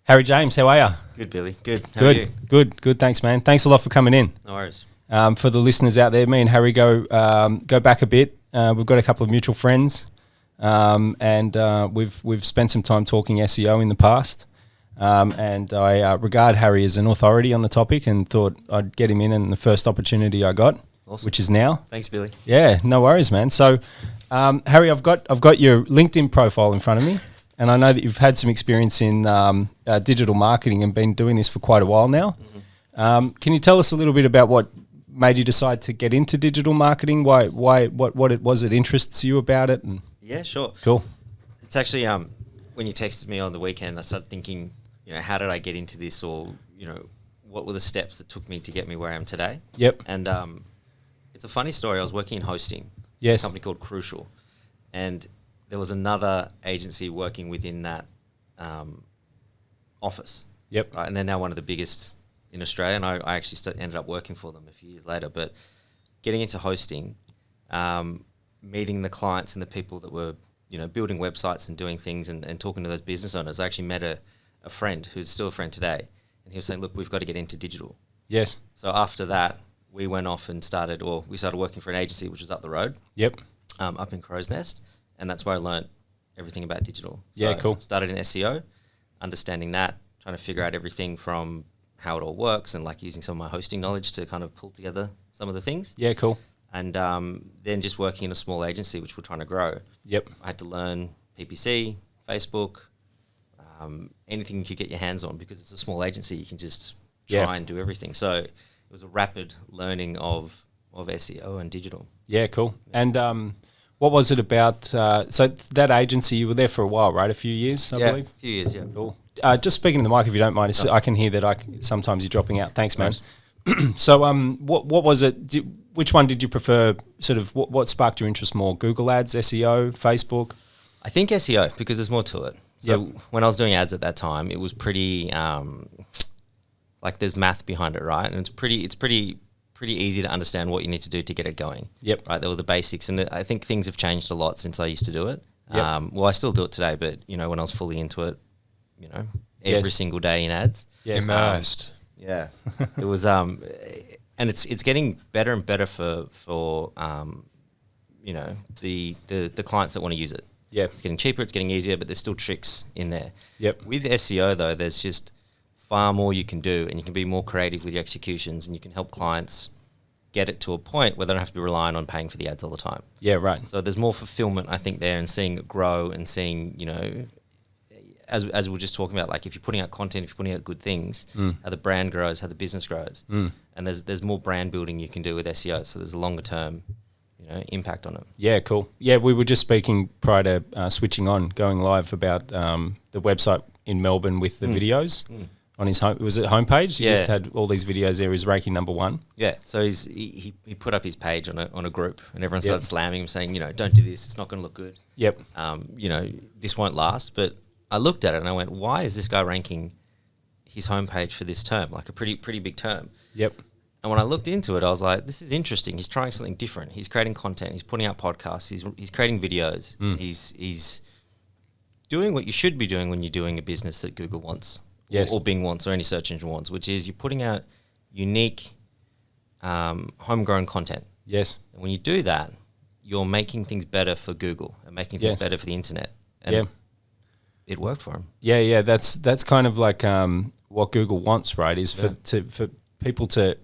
Harry James, how are you? Good, Billy. Good. How are you? Good. Thanks, man. Thanks a lot for coming in. No worries. For the listeners out there, me and Harry go back a bit. We've got a couple of mutual friends, and we've spent some time talking SEO in the past. And I regard Harry as an authority on the topic, and thought I'd get him in the first opportunity I got, Awesome. which is now. Thanks, Billy. Yeah, no worries, man. So, Harry, I've got your LinkedIn profile in front of me. And I know that you've had some experience in digital marketing and been doing this for quite a while now. Mm-hmm. Can you tell us a little bit about what made you decide to get into digital marketing? What it was that interests you about it? And yeah, sure. Cool. It's actually when you texted me on the weekend, I started thinking, how did I get into this, or what were the steps that took me to get me where I am today? Yep. And it's a funny story. I was working in hosting. Yes. A company called Crucial, and there was another agency working within that office. Yep. Right, and they're now one of the biggest in Australia, and I actually ended up working for them a few years later. But getting into hosting, meeting the clients and the people that were building websites and doing things, and talking to those business owners, I actually met a friend who's still a friend today, and he was saying, look, we've got to get into digital. Yes. So after that, we went off and started working for an agency which was up the road. Yep. Up in Crow's Nest. And that's where I learned everything about digital. So yeah, cool. Started in SEO, understanding that, trying to figure out everything from how it all works, and like using some of my hosting knowledge to kind of pull together some of the things. Yeah, cool. And then just working in a small agency, which we're trying to grow. Yep. I had to learn PPC, Facebook, anything you could get your hands on, because it's a small agency. You can just try and do everything. So it was a rapid learning of SEO and digital. Yeah, cool. Yeah. And what was it about? So that agency, you were there for a while, right? A few years, I believe. A few years, yeah. Cool. Just speaking to the mic, if you don't mind, I can hear that. Sometimes you're dropping out. Thanks, man. So, what was it? Which one did you prefer? Sort of, what sparked your interest more? Google Ads, SEO, Facebook? I think SEO, because there's more to it. So when I was doing ads at that time, it was pretty like there's math behind it, right? And it's pretty easy to understand what you need to do to get it going. Yep. Right. There were the basics, and I think things have changed a lot since I used to do it. Yep. Well, I still do it today, but when I was fully into it, every single day in ads. Yes. Immersed. Yeah. It was and it's getting better and better for the clients that want to use it. Yeah. It's getting cheaper, it's getting easier, but there's still tricks in there. Yep. With SEO though, there's just far more you can do, and you can be more creative with your executions, and you can help clients get it to a point where they don't have to be relying on paying for the ads all the time. Yeah, right. So there's more fulfillment, I think, there, and seeing it grow, and seeing, as we were just talking about, like if you're putting out content, if you're putting out good things, how the brand grows, how the business grows. And there's more brand building you can do with SEO. So there's a longer term, impact on it. Yeah, cool. Yeah, we were just speaking prior to switching on, going live, about the website in Melbourne with the videos. On his home, was it homepage? He just had all these videos there. He was ranking number one. Yeah, so he put up his page on a group, and everyone started slamming him, saying, don't do this. It's not going to look good. Yep. This won't last. But I looked at it and I went, why is this guy ranking his homepage for this term, like a pretty big term? Yep. And when I looked into it, I was like, this is interesting. He's trying something different. He's creating content. He's putting out podcasts. He's creating videos. He's doing what you should be doing when you're doing a business that Google wants. Yes. Or Bing wants, or any search engine wants, which is you're putting out unique, homegrown content. Yes. And when you do that, you're making things better for Google and making things better for the internet. And it worked for him. Yeah. That's kind of like what Google wants, right? Is for people to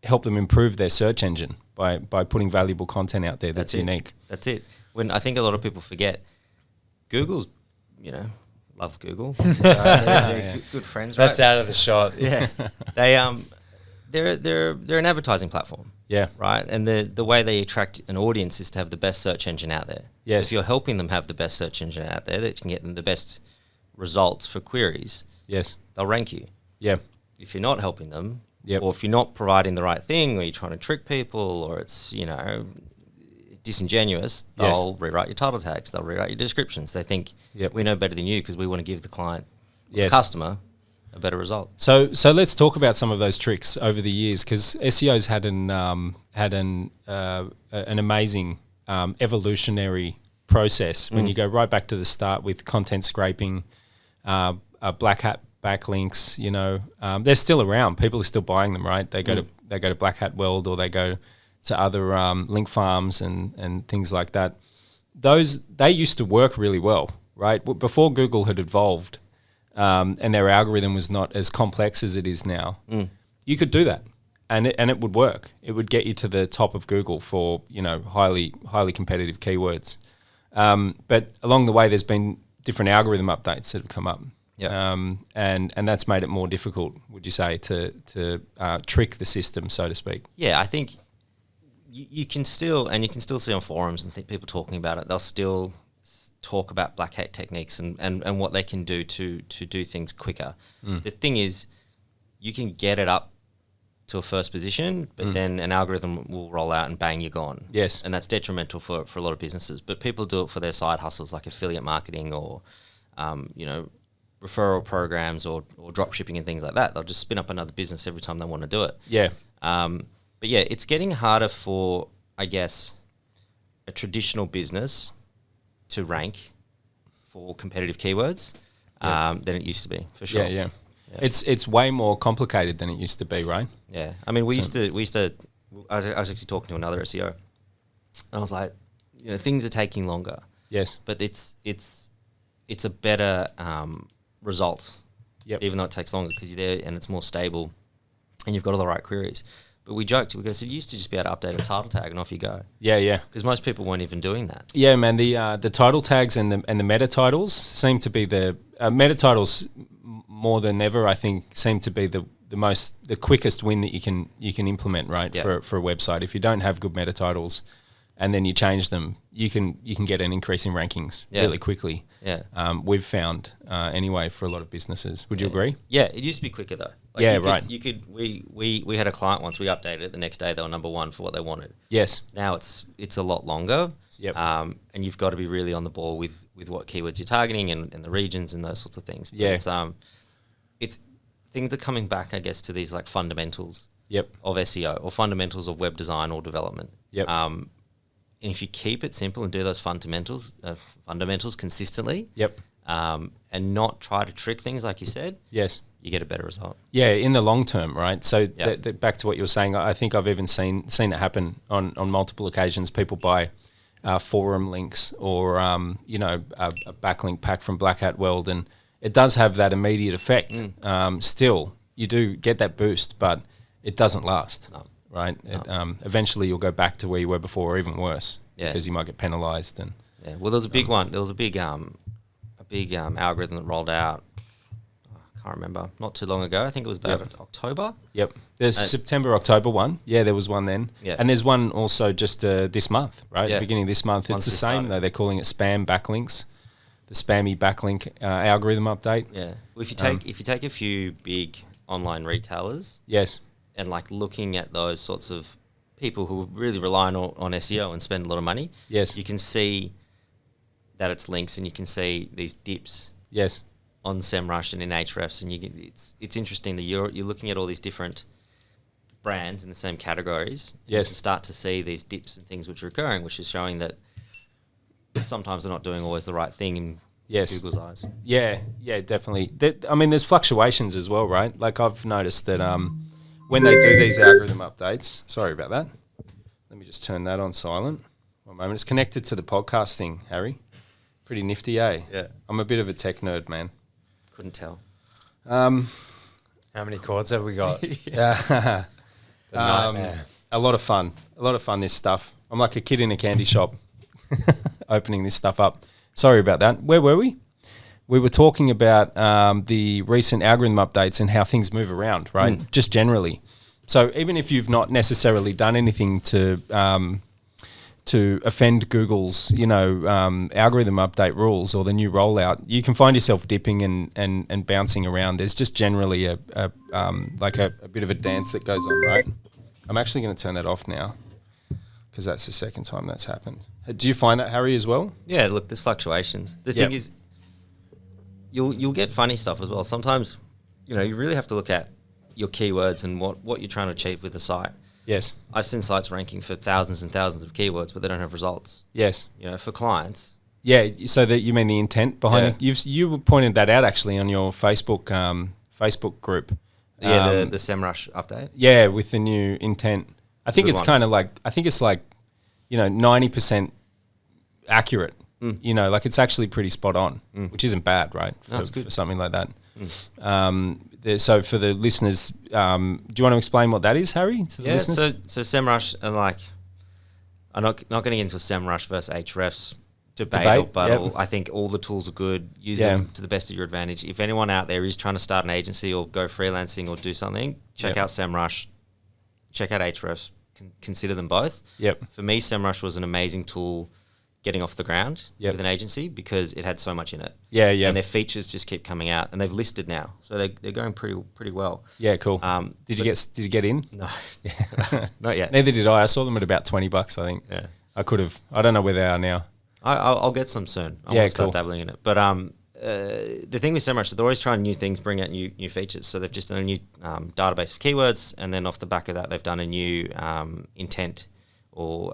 help them improve their search engine by putting valuable content out there that's unique. That's it. When I think a lot of people forget, Google's, love Google. They're good friends. That's right? out of the shot. Yeah, they're an advertising platform. Yeah, right. And the way they attract an audience is to have the best search engine out there. Yes, if you're helping them have the best search engine out there, that can get them the best results for queries. Yes, they'll rank you. Yeah. If you're not helping them, or if you're not providing the right thing, or you're trying to trick people, or it's disingenuous, they'll rewrite your title tags, they'll rewrite your descriptions. They think we know better than you because we want to give the client, the customer, a better result. So let's talk about some of those tricks over the years, because SEO's had an amazing evolutionary process when you go right back to the start with content scraping, black hat backlinks, they're still around. People are still buying them, right? They go to Black Hat World, or they go to other link farms and things like that. They used to work really well, right? Before Google had evolved, and their algorithm was not as complex as it is now. You could do that, and it would work. It would get you to the top of Google for highly competitive keywords. But along the way, there's been different algorithm updates that have come up. And that's made it more difficult, would you say, to trick the system, so to speak? Yeah, I think you can still see on forums and people talking about it. They'll still talk about black hat techniques and what they can do to do things quicker. The thing is, you can get it up to a first position, but then an algorithm will roll out and bang, you're gone. Yes. And that's detrimental for a lot of businesses. But people do it for their side hustles like affiliate marketing or, referral programs or drop shipping and things like that. They'll just spin up another business every time they want to do it. Yeah. But yeah, it's getting harder for, I guess, a traditional business to rank for competitive keywords than it used to be, for sure. Yeah. It's way more complicated than it used to be, right? Yeah. I mean, I was actually talking to another SEO, and I was like, things are taking longer. Yes. But it's a better result, even though it takes longer because you're there and it's more stable and you've got all the right queries. But we joked because it used to just be able to update a title tag and off you go. Yeah. Because most people weren't even doing that. Yeah, man. The title tags and the meta titles seem to be the meta titles more than ever. I think seem to be the quickest win that you can implement, right? For a website. If you don't have good meta titles, and then you change them, you can get an increase in rankings really quickly. Yeah. We've found anyway for a lot of businesses. Would you agree? Yeah, it used to be quicker though. Right. We had a client once. We updated it the next day. They were number one for what they wanted. Yes. Now it's a lot longer. Yep. And you've got to be really on the ball with what keywords you're targeting and the regions and those sorts of things. But it's things are coming back, I guess, to these like fundamentals. Of SEO or fundamentals of web design or development. And if you keep it simple and do those fundamentals consistently, and not try to trick things like you said, you get a better result. Yeah, in the long term, right? So back to what you were saying, I think I've even seen it happen on multiple occasions. People buy forum links or a backlink pack from Black Hat World, and it does have that immediate effect. Still, you do get that boost, but it doesn't last. No. Right? Eventually you'll go back to where you were before or even worse because you might get penalised. Well, there was a big one. There was a big algorithm that rolled out, I can't remember, not too long ago. I think it was about October. There's September, October one. Yeah, there was one then. And there's one also just this month, right? Beginning of this month. It's the same though. They're calling it spam backlinks. The spammy backlink algorithm update. Yeah. Well, if you take a few big online retailers. Yes. And like looking at those sorts of people who really rely on SEO and spend a lot of money, you can see that it's links, and you can see these dips, on SEMrush and in Ahrefs, and it's interesting that you're looking at all these different brands in the same categories, you can start to see these dips and things which are occurring, which is showing that sometimes they're not doing always the right thing in Google's eyes. Yeah, definitely. There's fluctuations as well, right? Like I've noticed that. When they do these algorithm updates, sorry about that. Let me just turn that on silent. One moment. It's connected to the podcast thing, Harry. Pretty nifty, eh? Yeah. I'm a bit of a tech nerd, man. Couldn't tell. How many chords have we got? The nightmare. A lot of fun. This stuff. I'm like a kid in a candy shop opening this stuff up. Sorry about that. Where were we? We were talking about the recent algorithm updates and how things move around, right? Just generally. So even if you've not necessarily done anything to offend Google's, algorithm update rules or the new rollout, you can find yourself dipping and bouncing around. There's just generally a bit of a dance that goes on, right? I'm actually going to turn that off now because that's the second time that's happened. Do you find that, Harry, as well? Yeah, look, there's fluctuations. The thing is, You'll get funny stuff as well. Sometimes, you really have to look at your keywords and what you're trying to achieve with the site. Yes. I've seen sites ranking for thousands and thousands of keywords, but they don't have results. Yes. For clients, Yeah, so that you mean the intent behind it. You pointed that out actually on your Facebook group. Yeah, the SEMrush update. Yeah, with the new intent. I think it's kind of like 90% accurate. Like it's actually pretty spot on, which isn't bad, right? For something like that. So for the listeners, do you want to explain what that is, Harry? To the listeners? So SEMrush, and like, I'm not getting into SEMrush versus Ahrefs debate, but I think all the tools are good. Use them to the best of your advantage. If anyone out there is trying to start an agency or go freelancing or do something, check out SEMrush, check out Ahrefs, consider them both. For me, SEMrush was an amazing tool getting off the ground with an agency because it had so much in it. And their features just keep coming out, and they've listed now, so they're going pretty well. Yeah, cool. Did you get in? No, not yet. Neither did I. I saw them at about $20, I think. Yeah, I could have. I don't know where they are now. I'll get some soon. I want to start dabbling in it. But the thing with SEMrush is they're always trying new things, bring out new features. So they've just done a new database of keywords, and then off the back of that, they've done a new intent or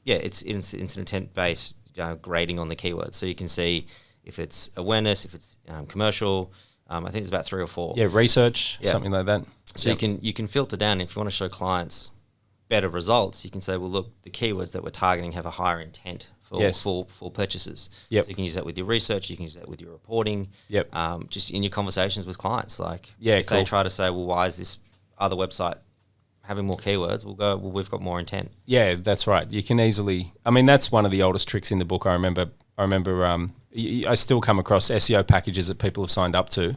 it's an intent-based grading on the keywords. So you can see if it's awareness, if it's commercial. I think it's about 3 or 4. Yeah, research, something like that. So you can filter down. If you want to show clients better results, you can say, well, look, the keywords that we're targeting have a higher intent for purchases. So you can use that with your research, you can use that with your reporting, just in your conversations with clients. Like if they try to say, well, why is this other website having more keywords, we'll go, well, we've got more intent. Yeah, that's right. You can easily, I mean, that's one of the oldest tricks in the book. I remember I still come across SEO packages that people have signed up to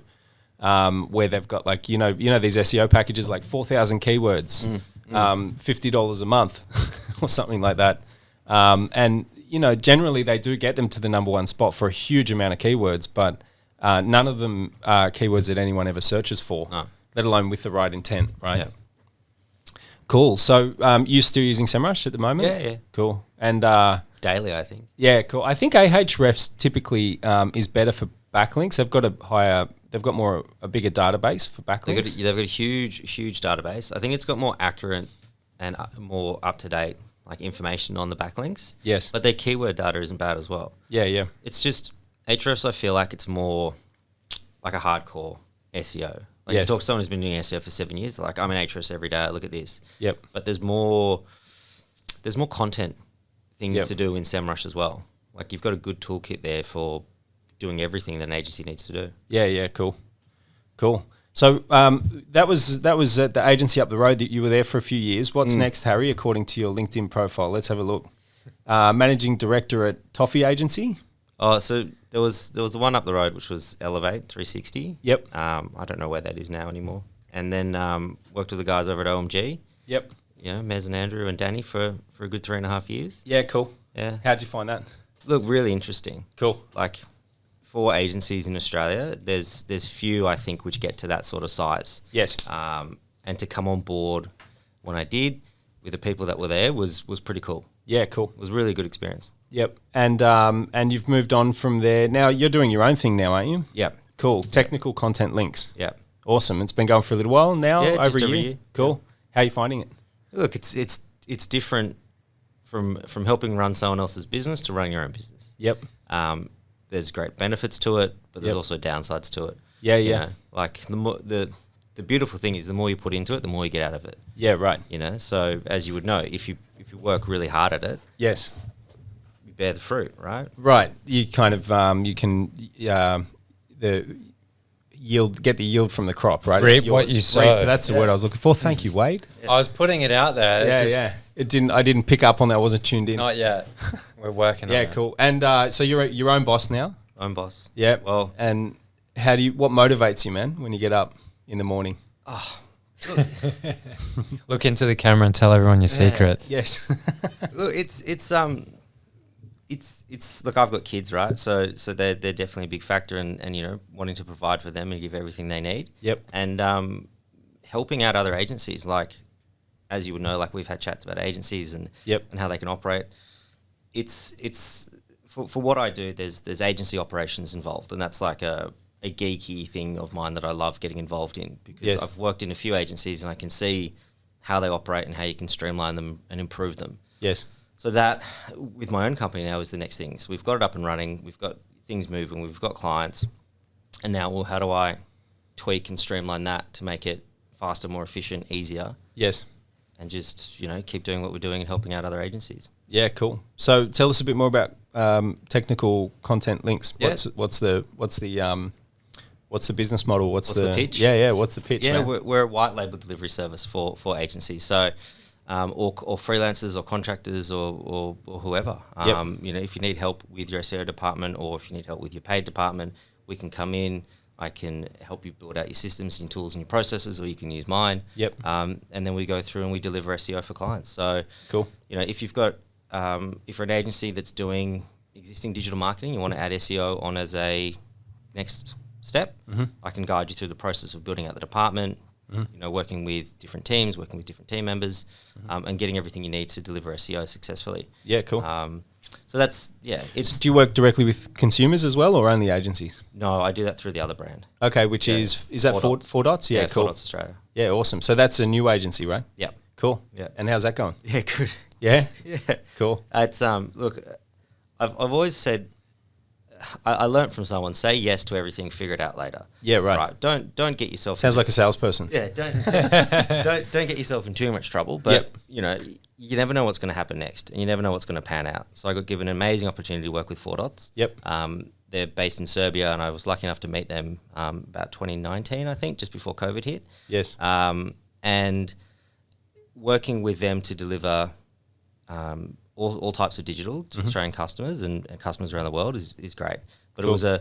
where they've got like, these SEO packages like 4,000 keywords, $50 a month or something like that. And generally they do get them to the number one spot for a huge amount of keywords, but none of them are keywords that anyone ever searches for, let alone with the right intent, right? Yeah. Cool. So you're still using SEMrush at the moment? Yeah. Cool. And daily, I think. Yeah, cool. I think Ahrefs typically is better for backlinks. They've got a bigger database for backlinks. They've got a huge database. I think it's got more accurate and more up-to-date like information on the backlinks. Yes. But their keyword data isn't bad as well. Yeah. It's just Ahrefs, I feel like it's more like a hardcore SEO. Like you talk to someone who's been doing SEO for 7 years, they're like, I'm in Ahrefs every day, I look at this. Yep. But there's more content things to do in SEMrush as well. Like you've got a good toolkit there for doing everything that an agency needs to do. Yeah, cool. So that was at the agency up the road that you were there for a few years. What's next, Harry, according to your LinkedIn profile? Let's have a look. Managing director at Toffee Agency. Oh, so there was the one up the road, which was Elevate 360. Yep. I don't know where that is now anymore. And then worked with the guys over at OMG. Yep. Mez and Andrew and Danny for a good 3.5 years. Yeah, cool. Yeah. How'd you find that? Look, really interesting. Cool. Like for agencies in Australia, there's few, I think, which get to that sort of size. Yes. And to come on board when I did with the people that were there was pretty cool. Yeah, cool. It was a really good experience. Yep. And you've moved on from there. Now you're doing your own thing now, aren't you? Yep. Cool. Technical content links. Yep. Awesome. It's been going for a little while now, over a year. Cool. Yeah. How are you finding it? Look, it's different from helping run someone else's business to running your own business. Yep. There's great benefits to it, but there's also downsides to it. Yeah. Like the beautiful thing is the more you put into it, the more you get out of it. Yeah, right. So as you would know, if you work really hard at it, yes, you bear the fruit, right? Right. You kind of you can get the yield from the crop, right? Reap what you sow. That's the word I was looking for. Thank you, Wade. Yeah. I was putting it out there. Yeah. I didn't pick up on that. I wasn't tuned in. Not yet. We're working on it. Yeah, cool. And so you're your own boss now? Own boss. Yeah. Well, and what motivates you, man, when you get up in the morning? Oh, look into the camera and tell everyone your secret. Yes. Look, it's look, I've got kids, right? So they're definitely a big factor in wanting to provide for them and give everything they need. Yep. And helping out other agencies, like as you would know, like we've had chats about agencies and how they can operate. It's for what I do. There's agency operations involved, and that's like a geeky thing of mine that I love getting involved in because I've worked in a few agencies and I can see how they operate and how you can streamline them and improve them. Yes. So that, with my own company now, is the next thing. So we've got it up and running. We've got things moving. We've got clients. And now, well, how do I tweak and streamline that to make it faster, more efficient, easier? Yes. And just, keep doing what we're doing and helping out other agencies. Yeah, cool. So tell us a bit more about technical content links. Yeah. What's the business model? What's the pitch? Yeah. What's the pitch? Yeah, man? we're a white label delivery service for agencies. So, or freelancers or contractors or whoever. If you need help with your SEO department or if you need help with your paid department, we can come in. I can help you build out your systems, your tools, and your processes, or you can use mine. Yep. And then we go through and we deliver SEO for clients. So, cool. If you've got, if you're an agency that's doing existing digital marketing, you want to add SEO on as a next step, I can guide you through the process of building out the department, working with different teams, working with different team members, and getting everything you need to deliver SEO successfully. Yeah, cool. So that's, do you work directly with consumers as well or only agencies? No, I do that through the other brand. Okay, which is that Four Dots? Yeah, cool. 4 Dots Australia. Yeah, awesome. So that's a new agency, right? Yeah. Cool. Yeah. And how's that going? Yeah, good. Yeah? Yeah. Cool. It's, look, I've always said, I learned from someone, say yes to everything, figure it out later. Yeah, right. Don't get yourself... Sounds like a salesperson. Yeah, don't get yourself in too much trouble. But, you never know what's going to happen next and you never know what's going to pan out. So I got given an amazing opportunity to work with 4 Dots. Yep. They're based in Serbia and I was lucky enough to meet them about 2019, I think, just before COVID hit. Yes. And working with them to deliver all types of digital to Australian customers and customers around the world is great. But cool. It was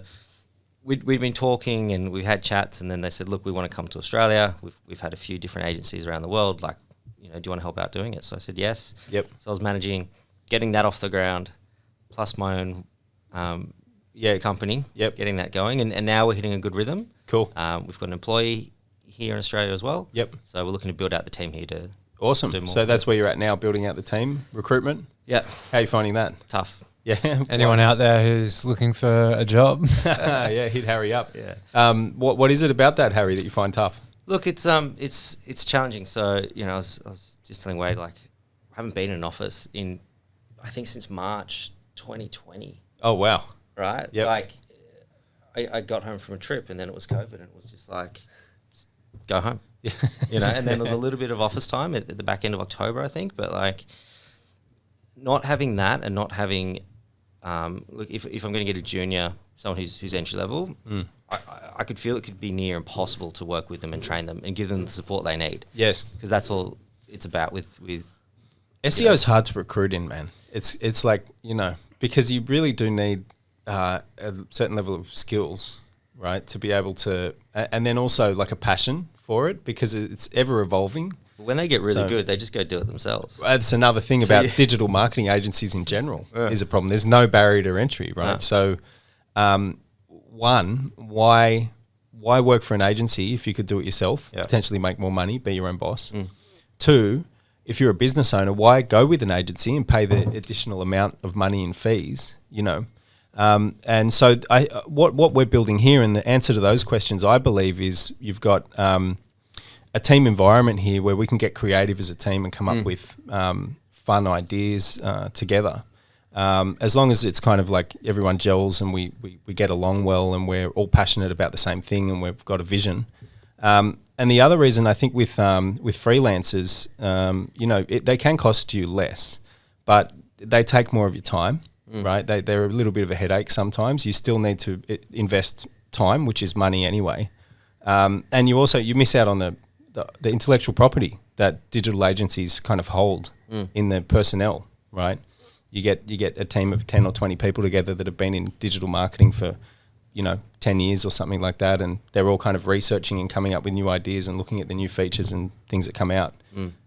we'd been talking and we had chats and then they said, look, we want to come to Australia. We've had a few different agencies around the world. Like, do you want to help out doing it? So I said yes. Yep. So I was managing getting that off the ground, plus my own company. Yep. Getting that going, and now we're hitting a good rhythm. Cool. We've got an employee here in Australia as well. Yep. So we're looking to build out the team here to. Awesome. Do more. So that's where you're at now, building out the team, recruitment. Yeah. How are you finding that? Tough. Yeah. Anyone out there who's looking for a job? Yeah, hit Harry up. Yeah. What is it about that, Harry, that you find tough? Look, it's challenging. So I was just telling Wade, like, I haven't been in an office in, I think, since March 2020. Oh wow. Right. Yep. Like, I got home from a trip and then it was COVID and it was just like, just go home. Yeah. And then there was a little bit of office time at the back end of October, I think. But like, not having that and not having, look, if I'm going to get a junior, someone who's entry level, I could feel it could be near impossible to work with them and train them and give them the support they need. Yes. Because that's all it's about with SEO is hard to recruit in, man. It's like, because you really do need a certain level of skills, right, to be able to, and then also like a passion for it because it's ever evolving. When they get really good, they just go do it themselves. That's another thing about digital marketing agencies in general is a problem. There's no barrier to entry, right? No. So, one, why work for an agency if you could do it yourself, potentially make more money, be your own boss? Two, if you're a business owner, why go with an agency and pay the additional amount of money in fees, And so what we're building here, and the answer to those questions, I believe, is you've got a team environment here where we can get creative as a team and come up with fun ideas together. As long as it's kind of like everyone gels and we get along well and we're all passionate about the same thing and we've got a vision. And the other reason I think with freelancers, they can cost you less, but they take more of your time, right? They're a little bit of a headache sometimes. You still need to invest time, which is money anyway. And you miss out on the intellectual property that digital agencies kind of hold in the personnel, right? You get a team of 10 or 20 people together that have been in digital marketing for 10 years or something like that, and they're all kind of researching and coming up with new ideas and looking at the new features and things that come out.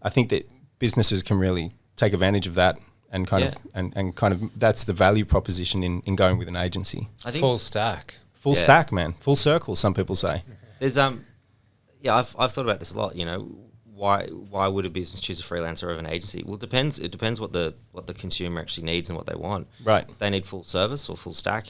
I think that businesses can really take advantage of that and kind of that's the value proposition in going with an agency. I think full stack, stack, man, full circle. Some people say. There's I've thought about this a lot. Why would a business choose a freelancer over an agency? Well, it depends. It depends what the consumer actually needs and what they want. Right. If they need full service or full stack,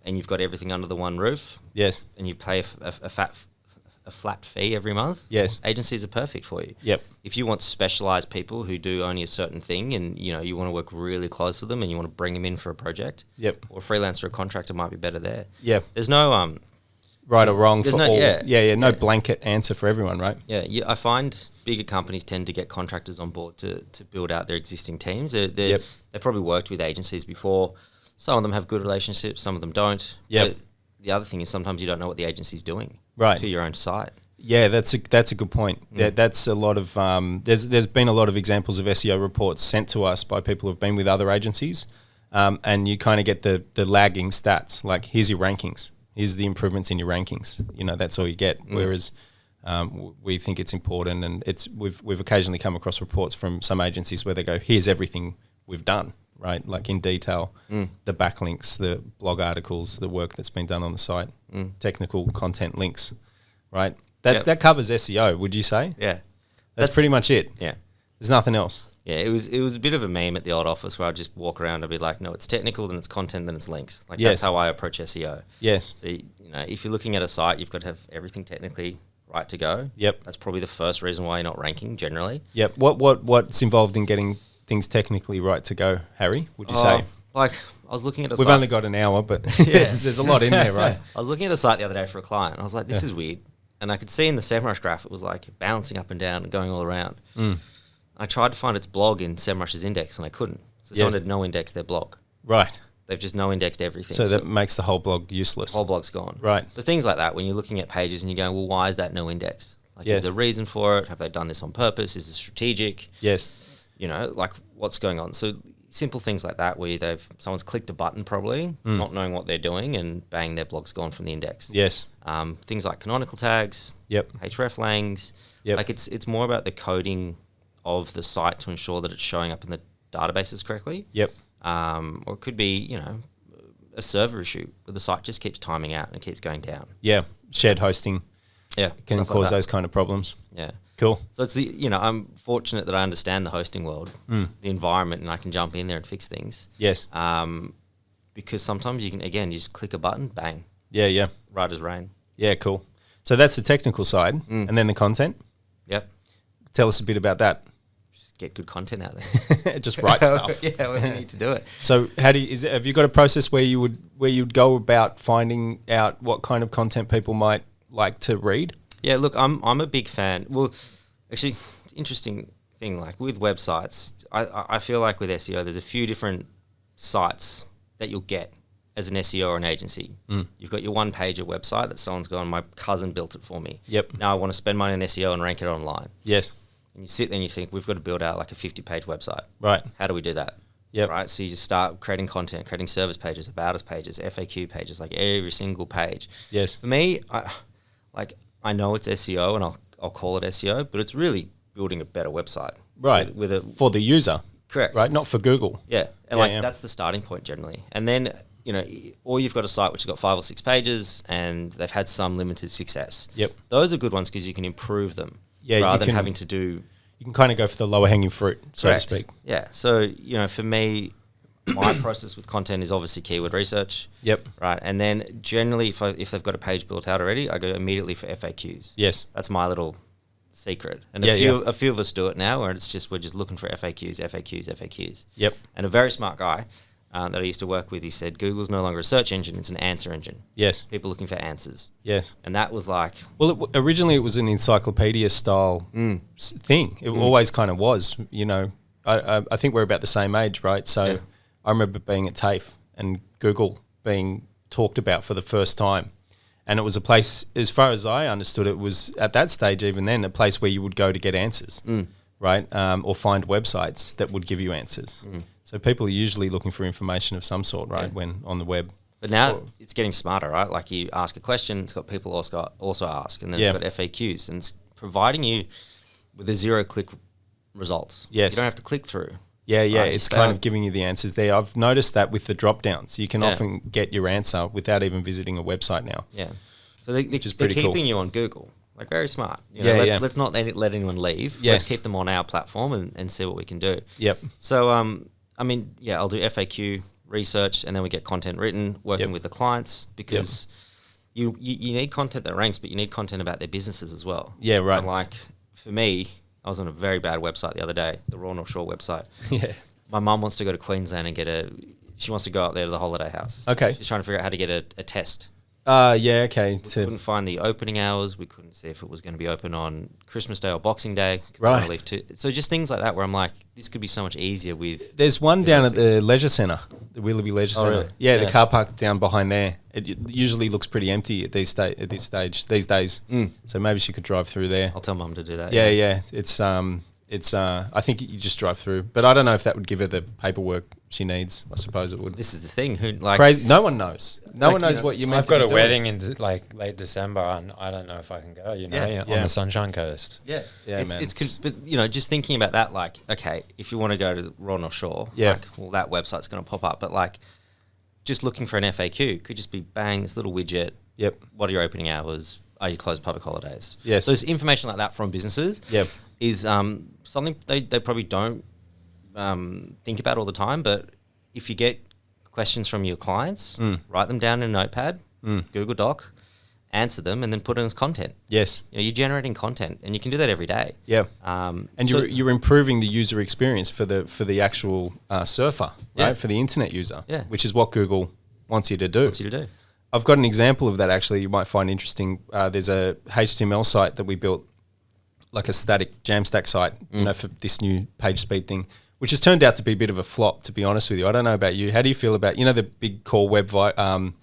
and you've got everything under the one roof. Yes. And you pay a a flat fee every month, Yes. agencies are perfect for you. Yep. If you want specialized people who do only a certain thing, and you want to work really close with them, and you want to bring them in for a project, Yep. or a freelancer or contractor might be better there. Yeah. There's no Right or wrong for no- all. yeah. No blanket answer for everyone, right? I find bigger companies tend to get contractors on board to build out their existing teams. They've probably worked with agencies before. Some of them have good relationships, some of them don't. Yep. But the other thing is sometimes you don't know what the agency's doing Right. to your own site. Yeah, that's a good point. That's a lot of there's been a lot of examples of SEO reports sent to us by people who've been with other agencies, and you kind of get the lagging stats. Like, here's your rankings, here's the improvements in your rankings. That's all you get. Whereas we think it's important, and we've occasionally come across reports from some agencies where they go, here's everything we've done, right? Like, in detail, the backlinks, the blog articles, the work that's been done on the site, technical content links, right? That covers SEO, would you say? Yeah. That's pretty much it. Yeah. There's nothing else. Yeah, it was a bit of a meme at the old office where I'd just walk around and be like, no, it's technical, then it's content, then it's links. Like, that's how I approach SEO. Yes. So, if you're looking at a site, you've got to have everything technically right to go. Yep. That's probably the first reason why you're not ranking generally. Yep. What's involved in getting things technically right to go, Harry, would you say? Like, I was looking at a We've site. only got an hour, but there's a lot in there, right? I was looking at a site the other day for a client. I was like, this is weird. And I could see in the SEMrush graph, it was like bouncing up and down and going all around. I tried to find its blog in SEMrush's index, and I couldn't. So someone had no indexed their blog. Right. They've just no indexed everything. So that makes the whole blog useless. The whole blog's gone. Right. So things like that, when you're looking at pages and you're going, well, why is that no index? Like, is there a reason for it? Have they done this on purpose? Is it strategic? Yes. Like, what's going on? So simple things like that, where someone's clicked a button probably, not knowing what they're doing, and bang, their blog's gone from the index. Yes. Things like canonical tags, hreflangs. Yep. Like, it's more about the coding of the site to ensure that it's showing up in the databases correctly. Yep. Or it could be, a server issue where the site just keeps timing out and it keeps going down. Yeah. Shared hosting can stuff cause like those kind of problems. Yeah. Cool. So it's I'm fortunate that I understand the hosting world, the environment, and I can jump in there and fix things. Yes. Because sometimes you can, you just click a button, bang. Yeah. Right as rain. Yeah, cool. So that's the technical side. And then the content? Yep. Tell us a bit about that. Just get good content out there. Just write stuff. Yeah, we need to do it. So have you got a process where you'd go about finding out what kind of content people might like to read? Yeah, look, I'm a big fan. Well, actually, interesting thing, like with websites, I feel like with SEO, there's a few different sites that you'll get as an SEO or an agency. You've got your one-pager website that someone's gone, my cousin built it for me. Yep. Now I want to spend money on SEO and rank it online. Yes. And you sit there and you think, we've got to build out like a 50-page website. Right. How do we do that? Yep. Right. So you just start creating content, creating service pages, about us pages, FAQ pages, like every single page. Yes. For me, I know it's SEO and I'll call it SEO, but it's really building a better website. Right. With a for the user. correct. Right. Not for Google. Yeah. And that's the starting point generally. And then, or you've got a site which has got 5 or 6 pages and they've had some limited success. Yep. Those are good ones because you can improve them. Yeah, rather than having to do. You can kind of go for the lower hanging fruit, so Correct. to speak. Yeah. So, for me, my process with content is obviously keyword research. Yep. Right. And then generally, if they've got a page built out already, I go immediately for FAQs. Yes. That's my little secret. And Yeah, a few of us do it now, where we're just looking for FAQs. Yep. And a very smart guy that I used to work with, he said, Google's no longer a search engine, it's an answer engine. Yes. People looking for answers. Yes. And that was like... Well, originally it was an encyclopedia style thing. It always kind of was, I think we're about the same age, right? So Yeah. I remember being at TAFE and Google being talked about for the first time. And it was a place, as far as I understood, it was at that stage, even then, a place where you would go to get answers, right? Or find websites that would give you answers. So people are usually looking for information of some sort, right, when on the web. But now it's getting smarter, right? Like you ask a question, it's got people also ask, and then it's got FAQs, and it's providing you with a 0-click result. Yes. You don't have to click through. Yeah, Right, it's so- kind of giving you the answers there. I've noticed that with the drop downs, you can often get your answer without even visiting a website now. Yeah. So they're pretty keeping cool. you on Google. Like, very smart. Let's not let anyone leave. Yes. Let's keep them on our platform and see what we can do. Yep. So, I'll do FAQ research, and then we get content written, working with the clients, because you need content that ranks, but you need content about their businesses as well. Yeah, right. And like for me, I was on a very bad website the other day, the Royal North Shore website. Yeah. My mum wants to go to Queensland and she wants to go up there to the holiday house. Okay. She's trying to figure out how to get a test. Yeah, okay. We couldn't find the opening hours. We couldn't see if it was going to be open on Christmas Day or Boxing Day. Right. So just things like that where I'm like, this could be so much easier with... There's one down at the leisure centre, the Willoughby Leisure Centre. Really? Yeah, the car park down behind there. It usually looks pretty empty at this stage these days. So maybe she could drive through there. I'll tell Mum to do that. Yeah. It's I think you just drive through, but I don't know if that would give her the paperwork she needs. I suppose it would. This is the thing. Crazy. No one knows. No one knows what you meant I've got a wedding in late December, and I don't know if I can go. On the Sunshine Coast. Yeah, man. But just thinking about that, like, okay, if you want to go to the Royal North Shore, that website's going to pop up. But like, just looking for an FAQ could just be bang, this little widget. Yep. What are your opening hours? Are you closed public holidays? Yes. So there's information like that from businesses. Yep. Is something they probably don't think about all the time. But if you get questions from your clients, write them down in a notepad, Google Doc, answer them, and then put it as content. Yes. You're generating content, and you can do that every day. Yeah. And you're improving the user experience for the actual surfer, right? For the internet user. Yeah. Which is what Google wants you to do. I've got an example of that actually you might find interesting. There's a HTML site that we built, like a static Jamstack site, for this new page speed thing, which has turned out to be a bit of a flop, to be honest with you. I don't know about you. How do you feel about, the big Core Web Vitals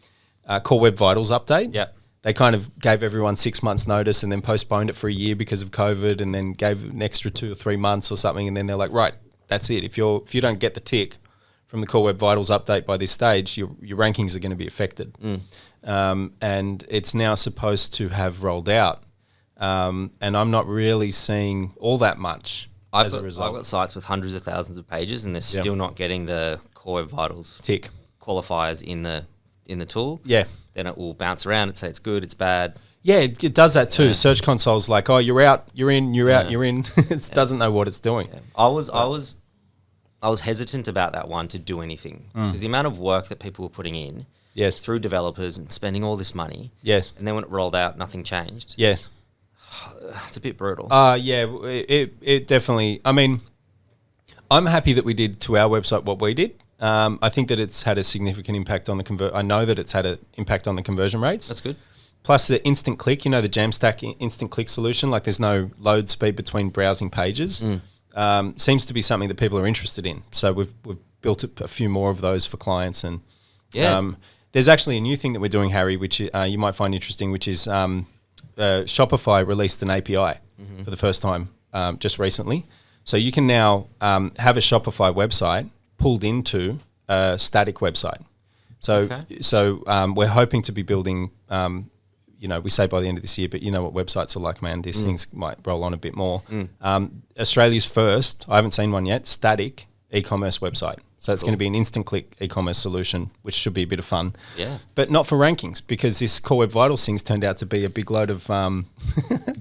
update? Yeah. They kind of gave everyone 6 months notice and then postponed it for a year because of COVID, and then gave an extra 2 or 3 months or something. And then they're like, right, that's it. If you don't get the tick from the Core Web Vitals update by this stage, your rankings are going to be affected. And it's now supposed to have rolled out. And I'm not really seeing all that much as a result. I've got sites with hundreds of thousands of pages, and they're still not getting the Core Web Vitals tick qualifiers in the tool. Yeah. Then it will bounce around and say it's good, it's bad. Yeah, it does that too. Search Console's like, oh, you're out, you're in, you're out, you're in. It doesn't know what it's doing. Yeah. I was hesitant about that one to do anything because the amount of work that people were putting in, through developers and spending all this money, and then when it rolled out, nothing changed. Yes, it's a bit brutal. Yeah, it definitely. I mean, I'm happy that we did to our website what we did. I think that it's had a significant impact on the I know that it's had an impact on the conversion rates. That's good. Plus the instant click, the Jamstack instant click solution, like there's no load speed between browsing pages. Seems to be something that people are interested in. So we've built a few more of those for clients, and there's actually a new thing that we're doing, Harry, which you might find interesting, which is Shopify released an API for the first time just recently. So you can now have a Shopify website pulled into a static website. So we're hoping to be building. We say by the end of this year, but you know what websites are like, man. These things might roll on a bit more. Australia's first, I haven't seen one yet, static e-commerce website. So it's going to be an instant click e-commerce solution, which should be a bit of fun. Yeah. But not for rankings, because this Core Web Vitals thing's turned out to be a big load of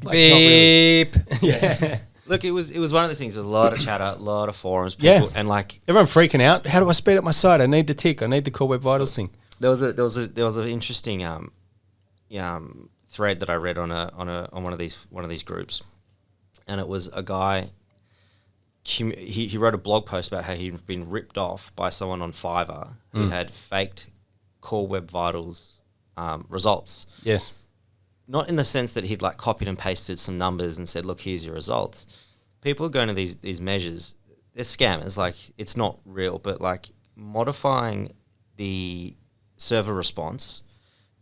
beep. Yeah. Look, it was one of the things. There's a lot of chatter, a lot of forums, people, and like everyone freaking out. How do I speed up my site? I need the tick. I need the Core Web Vitals thing. There was an interesting thread that I read on one of these groups, and it was a guy. He wrote a blog post about how he'd been ripped off by someone on Fiverr who had faked Core Web Vitals results. Yes. Not in the sense that he'd like copied and pasted some numbers and said, look, here's your results. People are going to these measures. They're scammers. Like, it's not real, but like modifying the server response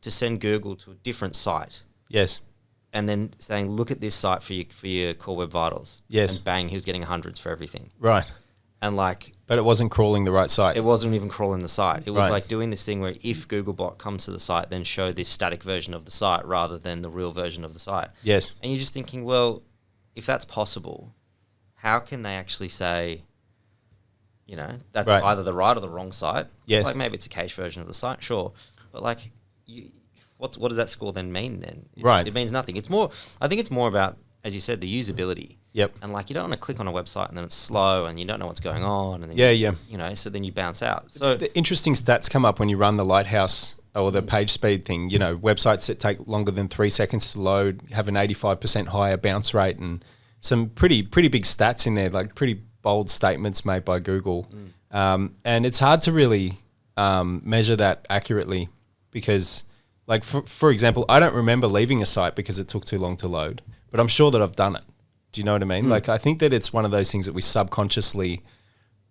to send Google to a different site. Yes. And then saying, look at this site for your Core Web Vitals. Yes. And bang, he was getting hundreds for everything. Right. And like... But it wasn't crawling the right site. It wasn't even crawling the site. It was like doing this thing where if Googlebot comes to the site, then show this static version of the site rather than the real version of the site. Yes. And you're just thinking, well, if that's possible, how can they actually say, that's either the right or the wrong site? Yes. Like maybe it's a cache version of the site, sure. But like... What does that score then mean then? It means nothing. I think it's more about, as you said, the usability. Yep. And like you don't want to click on a website and then it's slow and you don't know what's going on and then so then you bounce out. So the interesting stats come up when you run the Lighthouse or the page speed thing, you know, websites that take longer than 3 seconds to load have an 85% higher bounce rate, and some pretty big stats in there, like pretty bold statements made by Google. And it's hard to really measure that accurately because, like, for example, I don't remember leaving a site because it took too long to load, but I'm sure that I've done it. Do you know what I mean? Like, I think that it's one of those things that we subconsciously,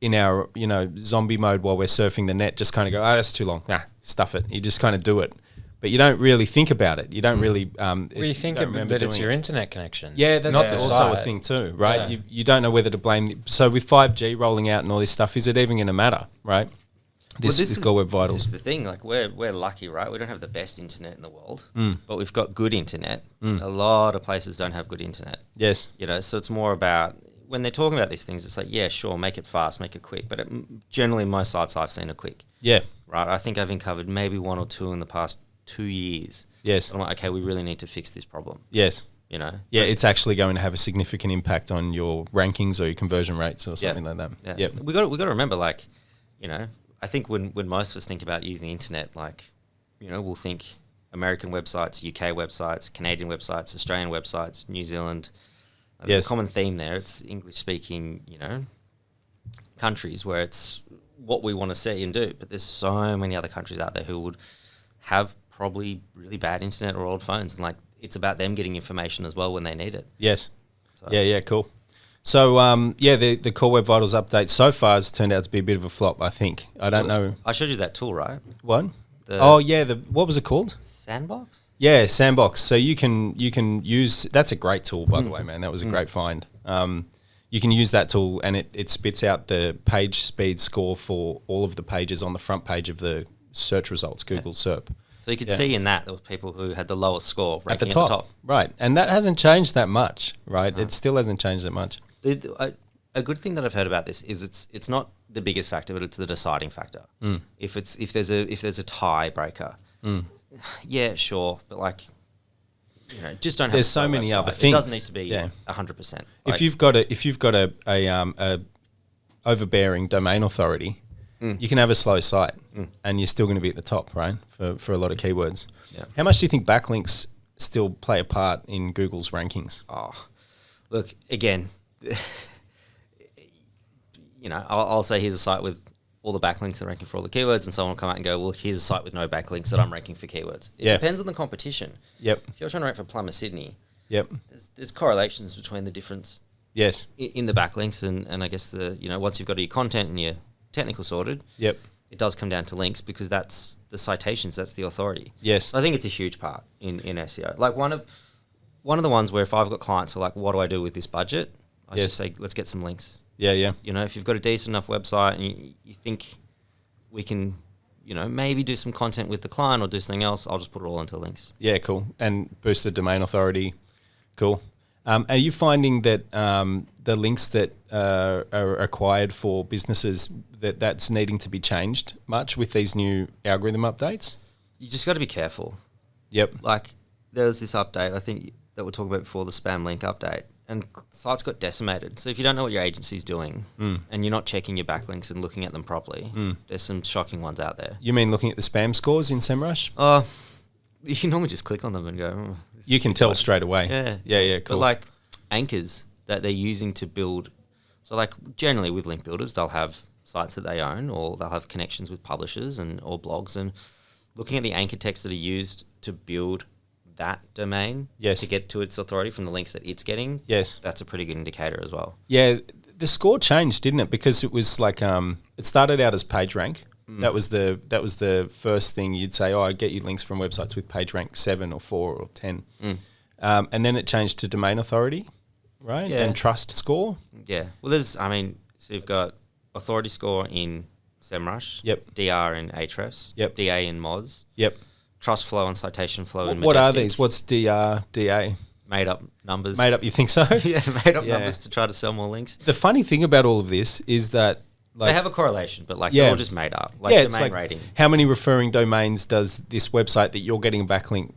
in our, you know, zombie mode while we're surfing the net, just kind of go, oh, that's too long. Nah, stuff it. You just kind of do it. But you don't really think about it. You don't really... you think that it's your internet connection. Yeah, that's not also a thing too, right? Yeah. You don't know whether to blame... So with 5G rolling out and all this stuff, is it even going to matter, right? This is Core Web Vitals. This is the thing. Like, we're lucky, right? We don't have the best internet in the world, but we've got good internet. A lot of places don't have good internet. Yes. You know, so it's more about... When they're talking about these things, it's like, yeah, sure, make it fast, make it quick. But generally, most sites I've seen are quick. Yeah. Right? I think I've uncovered maybe 1 or 2 in the past 2 years. Yes. And I'm like, okay, we really need to fix this problem. Yes. You know? Yeah, it's actually going to have a significant impact on your rankings or your conversion rates or something like that. Yeah. Yep. We got to remember, like, you know, I think when most of us think about using the internet, like, you know, we'll think American websites, UK websites, Canadian websites, Australian websites, New Zealand. There's a common theme there. It's English-speaking, you know, countries where it's what we want to see and do. But there's so many other countries out there who would have probably really bad internet or old phones, and like it's about them getting information as well when they need it. Yes. So. Yeah, cool. So, the Core Web Vitals update so far has turned out to be a bit of a flop, I think. I don't know. I showed you that tool, right? What? What was it called? Sandbox? Yeah, Sandbox. So you can use... That's a great tool, by the way, man. That was a great find. You can use that tool and it spits out the page speed score for all of the pages on the front page of the search results, Google SERP. So you could see in that there were people who had the lowest score ranking at the top. Right. And that hasn't changed that much, right? No. It still hasn't changed that much. A good thing that I've heard about this is it's not the biggest factor, but it's the deciding factor. If there's a tiebreaker, yeah, sure, but like, you know, just don't have. There's so many other things. It doesn't need to be 100%. If you've got a overbearing domain authority, you can have a slow site, and you're still going to be at the top, right? For a lot of keywords. Yeah. How much do you think backlinks still play a part in Google's rankings? Oh, look, again, you know, I'll say here's a site with all the backlinks that are ranking for all the keywords, and someone will come out and go, well, here's a site with no backlinks that I'm ranking for keywords. It depends on the competition. Yep. If you're trying to rank for Plumber Sydney, there's correlations between the difference. Yes. In the backlinks, and I guess once you've got your content and your technical sorted, it does come down to links because that's the citations, that's the authority. Yes. So I think it's a huge part in SEO. Like one of the ones where if I've got clients who are like, what do I do with this budget? I just say, let's get some links. Yeah. You know, if you've got a decent enough website and you think we can, you know, maybe do some content with the client or do something else, I'll just put it all into links. Yeah, cool. And boost the domain authority. Cool. Are you finding that the links that are acquired for businesses, that's needing to be changed much with these new algorithm updates? You just got to be careful. Yep. Like, there was this update, I think, that we're talking about before, the spam link update. And sites got decimated. So if you don't know what your agency's doing and you're not checking your backlinks and looking at them properly, there's some shocking ones out there. You mean looking at the spam scores in SEMrush? You can normally just click on them and go... you can tell straight away. Yeah, cool. But like anchors that they're using to build... So like generally with link builders, they'll have sites that they own or they'll have connections with publishers or blogs, and looking at the anchor texts that are used to build that domain to get to its authority from the links that it's getting, that's a pretty good indicator as well. Yeah, the score changed, didn't it? Because it was like it started out as PageRank. That was the first thing you'd say. Oh, I get you links from websites with PageRank 7 or 4 or 10, and then it changed to domain authority, right? Yeah. And trust score. Yeah. Well, so you've got authority score in SEMrush. Yep. DR in Ahrefs. Yep. DA in Moz. Yep. Trust flow and citation flow in Majestic. What are these? What's DR, DA? Made up numbers. Made up, you think so? Yeah, made up numbers to try to sell more links. The funny thing about all of this is that they have a correlation, but they're all just made up. Like domain rating. How many referring domains does this website that you're getting a backlink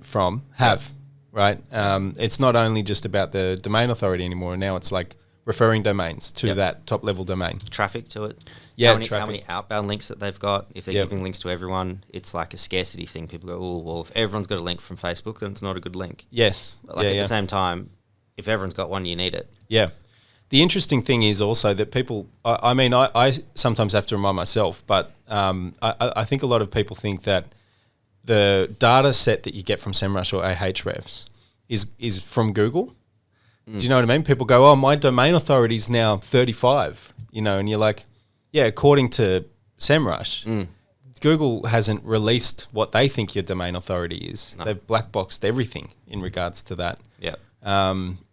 from have, right? It's not only just about the domain authority anymore. Now it's like referring domains to that top level domain. Traffic to it. Yeah, how many outbound links that they've got. If they're giving links to everyone, it's like a scarcity thing. People go, oh, well, if everyone's got a link from Facebook, then it's not a good link. Yes. But like at the same time, if everyone's got one, you need it. Yeah. The interesting thing is also that people, I sometimes have to remind myself, but I think a lot of people think that the data set that you get from SEMrush or Ahrefs is from Google. Do you know what I mean? People go, oh, my domain authority is now 35, and you're like, yeah, according to SEMrush, Google hasn't released what they think your domain authority is. No. They've black boxed everything in regards to that. Yeah.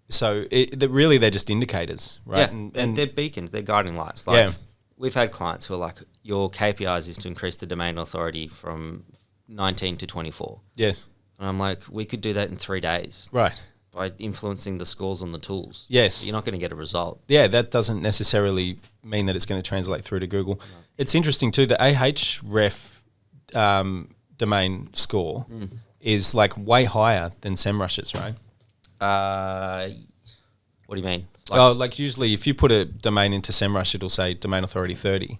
So really they're just indicators, right? Yeah, and they're beacons, they're guiding lights. Like we've had clients who are like, your KPIs is to increase the domain authority from 19 to 24. Yes. And I'm like, we could do that in 3 days. Right. By influencing the scores on the tools. Yes. You're not going to get a result. Yeah, that doesn't necessarily mean that it's going to translate through to Google. No. It's interesting too, the Ahref domain score is like way higher than SEMrush's, right? What do you mean? Like usually if you put a domain into SEMrush, it'll say domain authority 30.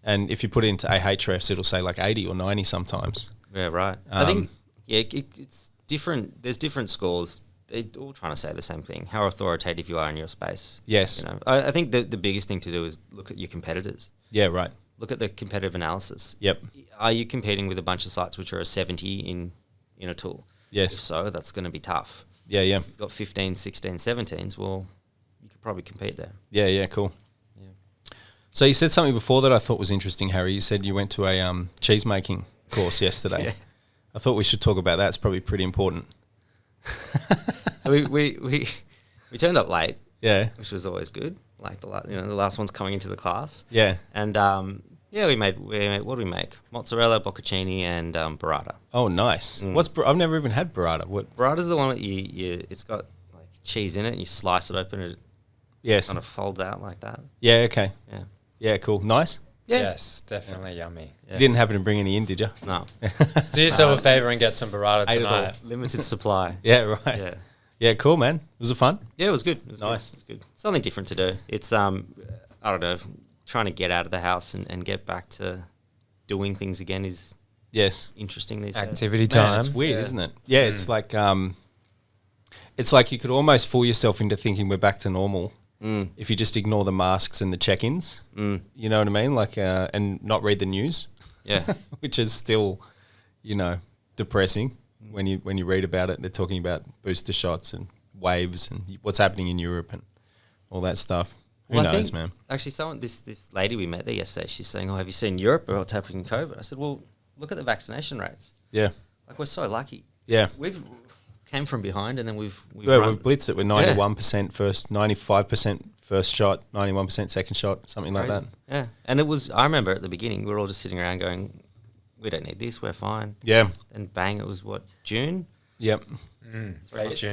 And if you put it into Ahrefs, it'll say like 80 or 90 sometimes. Yeah, right. I think, it's different. There's different scores. They're all trying to say the same thing, how authoritative you are in your space. Yes. I think the biggest thing to do is look at your competitors. Yeah, right. Look at the competitive analysis. Yep. Are you competing with a bunch of sites which are a 70 in a tool? Yes. If so, that's going to be tough. Yeah, yeah. If you've got 15, 16, 17s, well, you could probably compete there. Yeah, yeah, cool. Yeah. So you said something before that I thought was interesting, Harry. You said you went to a cheese making course yesterday. Yeah. I thought we should talk about that. It's probably pretty important. So we turned up late. Yeah. Which was always good. Like the last one's coming into the class. Yeah. And we made what do we make? Mozzarella, bocconcini, and burrata. Oh, nice. I've never even had burrata. What? Burrata's the one that it's got like cheese in it, and you slice it open, and it kind of folds out like that. Yeah. Okay. Yeah. Yeah. Cool. Nice. Yeah. Yes, definitely yummy. Yeah. Didn't happen to bring any in, did you? No. Do yourself a favor and get some burrata tonight. Limited supply. Yeah. Right. Yeah. Yeah. Cool, man. Was it fun? Yeah, it was good. It was nice. Good. It was good. Something different to do. It's I don't know. Trying to get out of the house and get back to doing things again is interesting these days. Activity time. Man, it's weird, isn't it? Yeah, it's like you could almost fool yourself into thinking we're back to normal if you just ignore the masks and the check-ins. You know what I mean? Like and not read the news. Yeah, which is still, depressing when you read about it. They're talking about booster shots and waves and what's happening in Europe and all that stuff. Who knows, man? Actually, this lady we met there yesterday, she's saying, "Oh, have you seen Europe or what's happening in COVID?" I said, "Well, look at the vaccination rates. Yeah, like we're so lucky. Yeah, we've came from behind, and then we've blitzed it with 91% first, 95% first shot, 91% second shot, something like that. Yeah, and it was. I remember at the beginning, we were all just sitting around going, "We don't need this. We're fine." Yeah, and bang, it was June. Yep. June.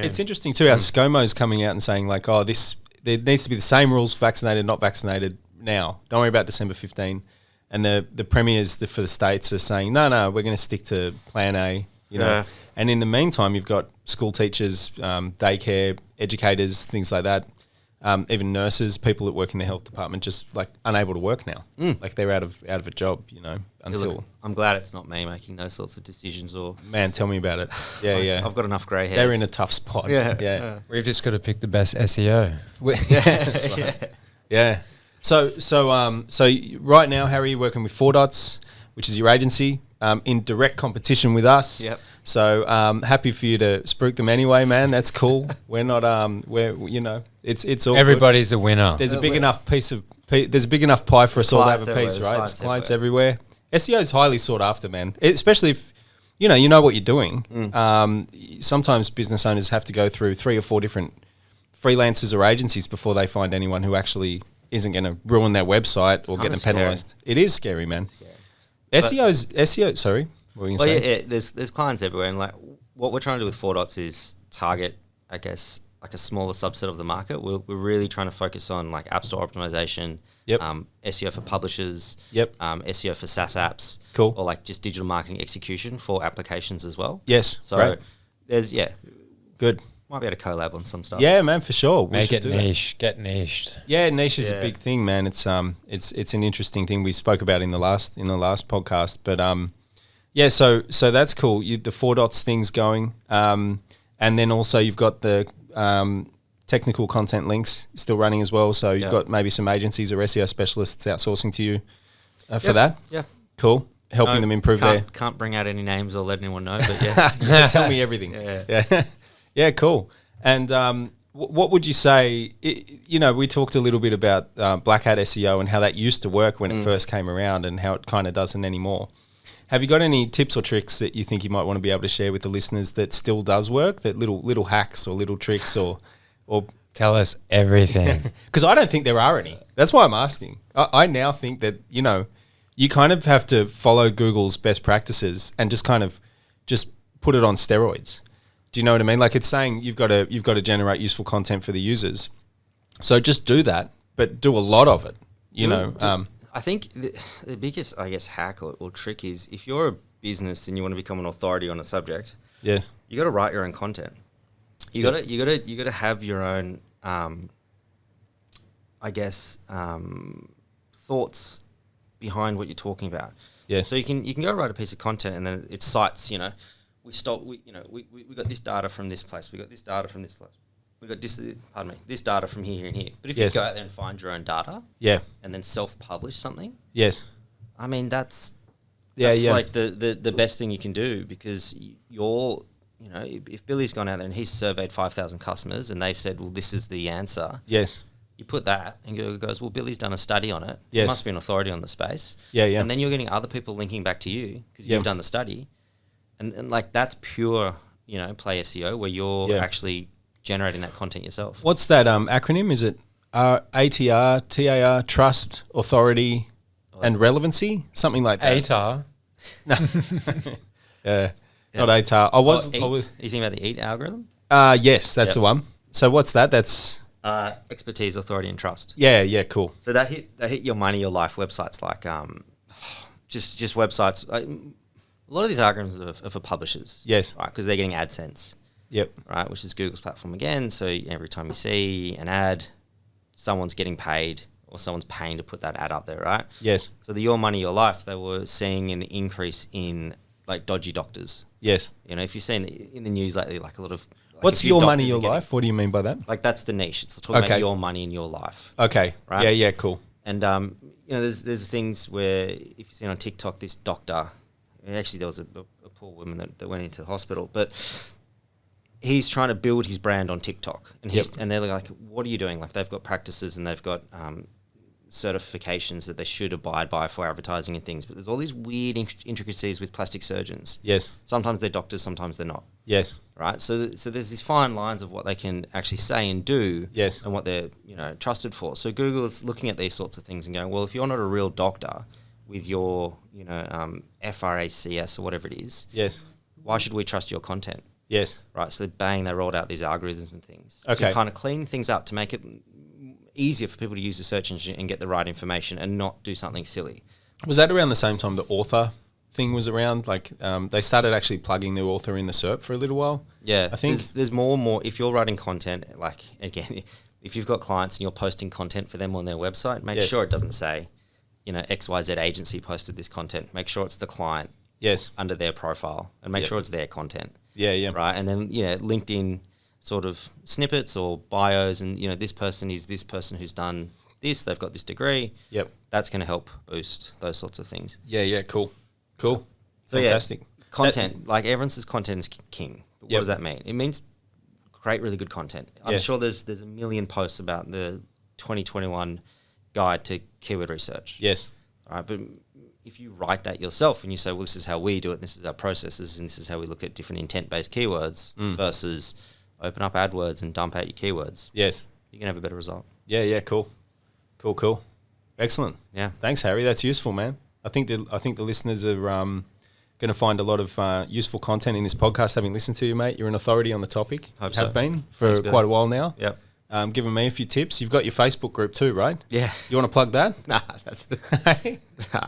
It's interesting too how ScoMo's coming out and saying like, "Oh, there needs to be the same rules for vaccinated, not vaccinated now. Don't worry about December 15." And the premiers for the states are saying, no, we're going to stick to plan A, know. And in the meantime, you've got school teachers, daycare, educators, things like that, even nurses, people that work in the health department just like unable to work now. Like they're out of a job, until... Look, I'm glad it's not me making those sorts of decisions or... Man, tell me about it. Yeah, yeah. I've got enough grey hairs. They're in a tough spot. Yeah. We've just got to pick the best SEO. That's right. Yeah. So right now, Harry, you're working with 4Dots, which is your agency, in direct competition with us. Yep. So happy for you to spruik them anyway, man. That's cool. We're not it's all everybody's good. A winner. There's a big enough there's a big enough pie for us all to have a piece, right? There's clients everywhere. SEO is highly sought after, man. Especially if you know what you're doing. Sometimes business owners have to go through 3 or 4 different freelancers or agencies before they find anyone who actually isn't going to ruin their website or get them penalised. It is scary, man. SEO. Sorry, what were you going to say? Yeah, there's clients everywhere, and like what we're trying to do with 4Dots is target, I guess, like a smaller subset of the market. We're really trying to focus on like app store optimization, SEO for publishers, SEO for SaaS apps, cool, or like just digital marketing execution for applications as well. Yes, so great. there's good. Might be able to collab on some stuff. Yeah, man, for sure. Make it niche. Get niched. Yeah, niche is a big thing, man. It's an interesting thing we spoke about in the last podcast. But yeah, so that's cool. The 4 dots thing's going, and then also you've got the technical content links still running as well. So you've got maybe some agencies or SEO specialists outsourcing to you for that. Yeah, cool. Helping them improve Can't bring out any names or let anyone know, but yeah. Tell me everything. Yeah, cool. And what would you say, we talked a little bit about Black Hat SEO and how that used to work when it first came around and how it kind of doesn't anymore. Have you got any tips or tricks that you think you might want to be able to share with the listeners that still does work, that little hacks or little tricks or tell us everything? Because I don't think there are any. That's why I'm asking. I now think that, you kind of have to follow Google's best practices and just put it on steroids. Do you know what I mean? Like it's saying you've got to generate useful content for the users. So just do that, but do a lot of it. I think the biggest, hack or trick is if you're a business and you want to become an authority on a subject, you got to write your own content. You got to have your own, thoughts behind what you're talking about. Yeah. So you can go write a piece of content and then it cites, we got this data from this place. We got this data from this place. We got this data from here and here. But if you go out there and find your own data, and then self-publish something, I mean that's like the best thing you can do, because if Billy's gone out there and he's surveyed 5,000 customers and they've said, well, this is the answer. Yes. You put that and goes, well, Billy's done a study on it. Yes. He must be an authority on the space. Yeah, yeah. And then you're getting other people linking back to you because you've done the study. And like that's pure, play SEO where you're actually generating that content yourself. What's that acronym? Is it ATR, TAR, trust, authority, and relevancy? Something like that. ATAR? No. Not ATAR. I was. You thinking about the EAT algorithm? Yes, that's the one. So what's that? That's expertise, authority, and trust. Yeah, cool. So that hit your money, your life websites like just websites. A lot of these algorithms are for publishers. Yes. Right, because they're getting AdSense. Yep. Right, which is Google's platform again. So every time you see an ad, someone's getting paid or someone's paying to put that ad up there, right? Yes. So the your money, your life, they were seeing an increase in like dodgy doctors. Yes. If you've seen in the news lately, like a lot of... What's your money, your life? What do you mean by that? Like that's the niche. It's talking about your money and your life. Okay. Right? Yeah, cool. And, there's things where if you've seen on TikTok, this doctor, actually there was a poor woman that went into hospital, but he's trying to build his brand on TikTok. And they're like, what are you doing? Like they've got practices and they've got certifications that they should abide by for advertising and things. But there's all these weird intricacies with plastic surgeons. Yes. Sometimes they're doctors, sometimes they're not. Yes. Right. So there's these fine lines of what they can actually say and do. Yes. And what they're trusted for. So Google is looking at these sorts of things and going, well, if you're not a real doctor with your FRACS or whatever it is, yes, why should we trust your content? Yes. Right. So bang, they rolled out these algorithms and things. Okay. To kind of clean things up to make it easier for people to use the search engine and get the right information and not do something silly. Was that around the same time the author thing was around? Like they started actually plugging the author in the SERP for a little while. Yeah, I think there's more and more. If you're writing content, like again, if you've got clients and you're posting content for them on their website, make sure it doesn't say, XYZ agency posted this content. Make sure it's the client. Yes. Under their profile, and make sure it's their content. Yeah. Right, and then LinkedIn sort of snippets or bios, and this person is this person who's done this. They've got this degree. Yep. That's going to help boost those sorts of things. Yeah. Cool. So fantastic. Content, like everyone says, content is king. But what does that mean? It means create really good content. I'm sure there's a million posts about the 2021 guide to keyword research. Yes. All right, but if you write that yourself and you say, well, this is how we do it, and this is our processes, and this is how we look at different intent-based keywords versus open up AdWords and dump out your keywords. Yes. You can have a better result. Yeah, cool. Excellent. Yeah. Thanks, Harry. That's useful, man. I think the listeners are going to find a lot of useful content in this podcast, having listened to you, mate. You're an authority on the topic. Hope have so. been for quite a while now. Yep. giving me a few tips. You've got your Facebook group too, right? Yeah. You want to plug that? Nah, that's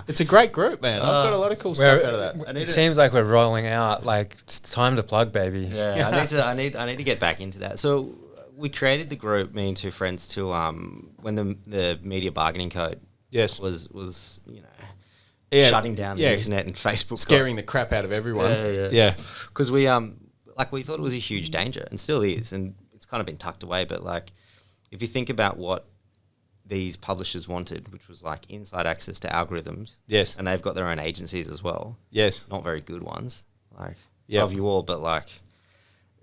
It's a great group, man. I've got a lot of cool stuff out of that. It seems like we're rolling out. Like, it's time to plug, baby. Yeah, I need to get back into that. So we created the group, me and two friends, to when the media bargaining code was shutting down the internet and Facebook, scaring the crap out of everyone. Yeah. Because we thought it was a huge danger, and still is, and it's kind of been tucked away. But like, if you think about what these publishers wanted, which was like inside access to algorithms, and they've got their own agencies as well, not very good ones. Like, love you all, but like,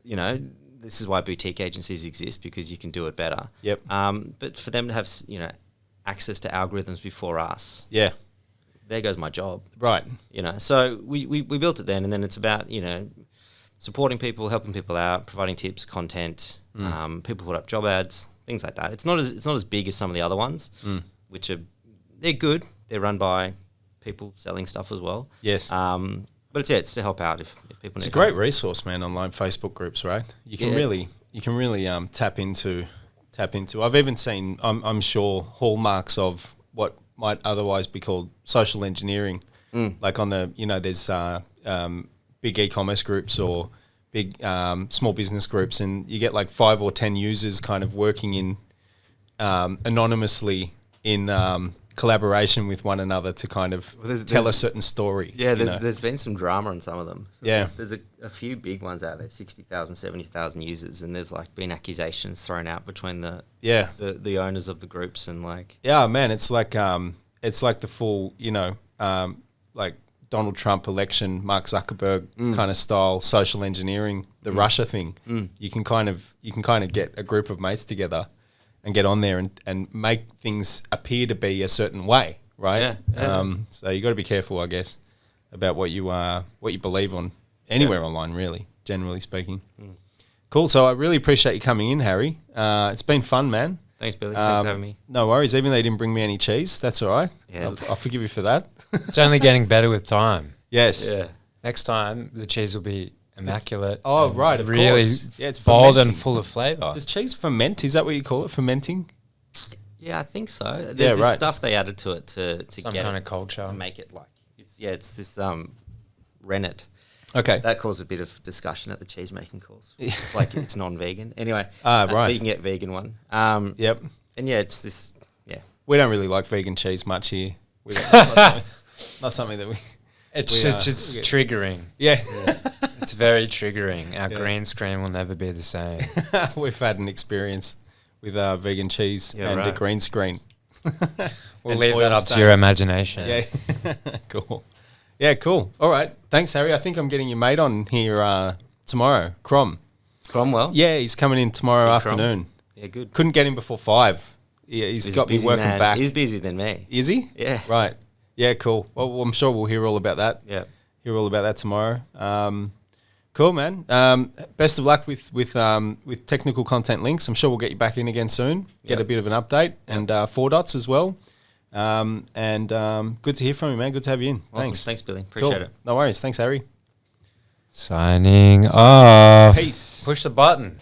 this is why boutique agencies exist, because you can do it better. But for them to have access to algorithms before us, there goes my job. Right. So we built it then, and then it's about, supporting people, helping people out, providing tips, content. People put up job ads, things like that. It's not as big as some of the other ones, which they're good. They're run by people selling stuff as well. But it's to help out if people. It's a great resource, man. Online Facebook groups, right? You can really tap into. I've even seen, I'm sure, hallmarks of what might otherwise be called social engineering. Like on the, there's big e-commerce groups or big small business groups, and you get like 5 or 10 users kind of working in anonymously in collaboration with one another to kind of tell a certain story. There's been some drama on some of them. So there's a few big ones out there, 60,000, 70,000 users, and there's like been accusations thrown out between the owners of the groups and like. Yeah, man, it's like the full, like Donald Trump election, Mark Zuckerberg kind of style social engineering, the Russia thing. You can kind of get a group of mates together and get on there and make things appear to be a certain way, right? So you got to be careful, I guess, about what you believe on anywhere online, really, generally speaking. Cool. So I really appreciate you coming in, Harry. It's been fun, man. Thanks, Billy. Thanks for having me. No worries. Even though you didn't bring me any cheese, that's all right. Yeah. I'll forgive you for that. It's only getting better with time. Yes. Yeah. Next time, the cheese will be immaculate. Oh, right, of really course. Yeah, it's bold fermenting. and full of flavour. Does cheese ferment? Is that what you call it, fermenting? Yeah, I think so. There's this stuff they added to it to Some get kind it, of culture. to make it like it's this rennet. Okay. That caused a bit of discussion at the cheese making course. It's like it's non-vegan. Anyway, right. You can get vegan one. Yep. And it's this. Yeah, we don't really like vegan cheese much here. Not something that we. It's triggering. Yeah. It's very triggering. Our green screen will never be the same. We've had an experience with vegan cheese and right. the green screen. We'll leave that up to your imagination. Yeah. Cool. Yeah, cool. All right. Thanks, Harry. I think I'm getting your mate on here tomorrow, Cromwell? Yeah, he's coming in tomorrow afternoon. Yeah, good. Couldn't get him before 5. Yeah, he's got me working back. He's busier than me. Is he? Yeah. Right. Yeah, cool. Well, I'm sure we'll hear all about that. Yeah. Hear all about that tomorrow. Cool, man. Best of luck with technical content links. I'm sure we'll get you back in again soon. Get a bit of an update and 4 dots as well. And good to hear from you, man. Good to have you in. Awesome. Thanks, Billy. Appreciate it. No worries. Thanks, Harry. Signing off. Peace. Push the button.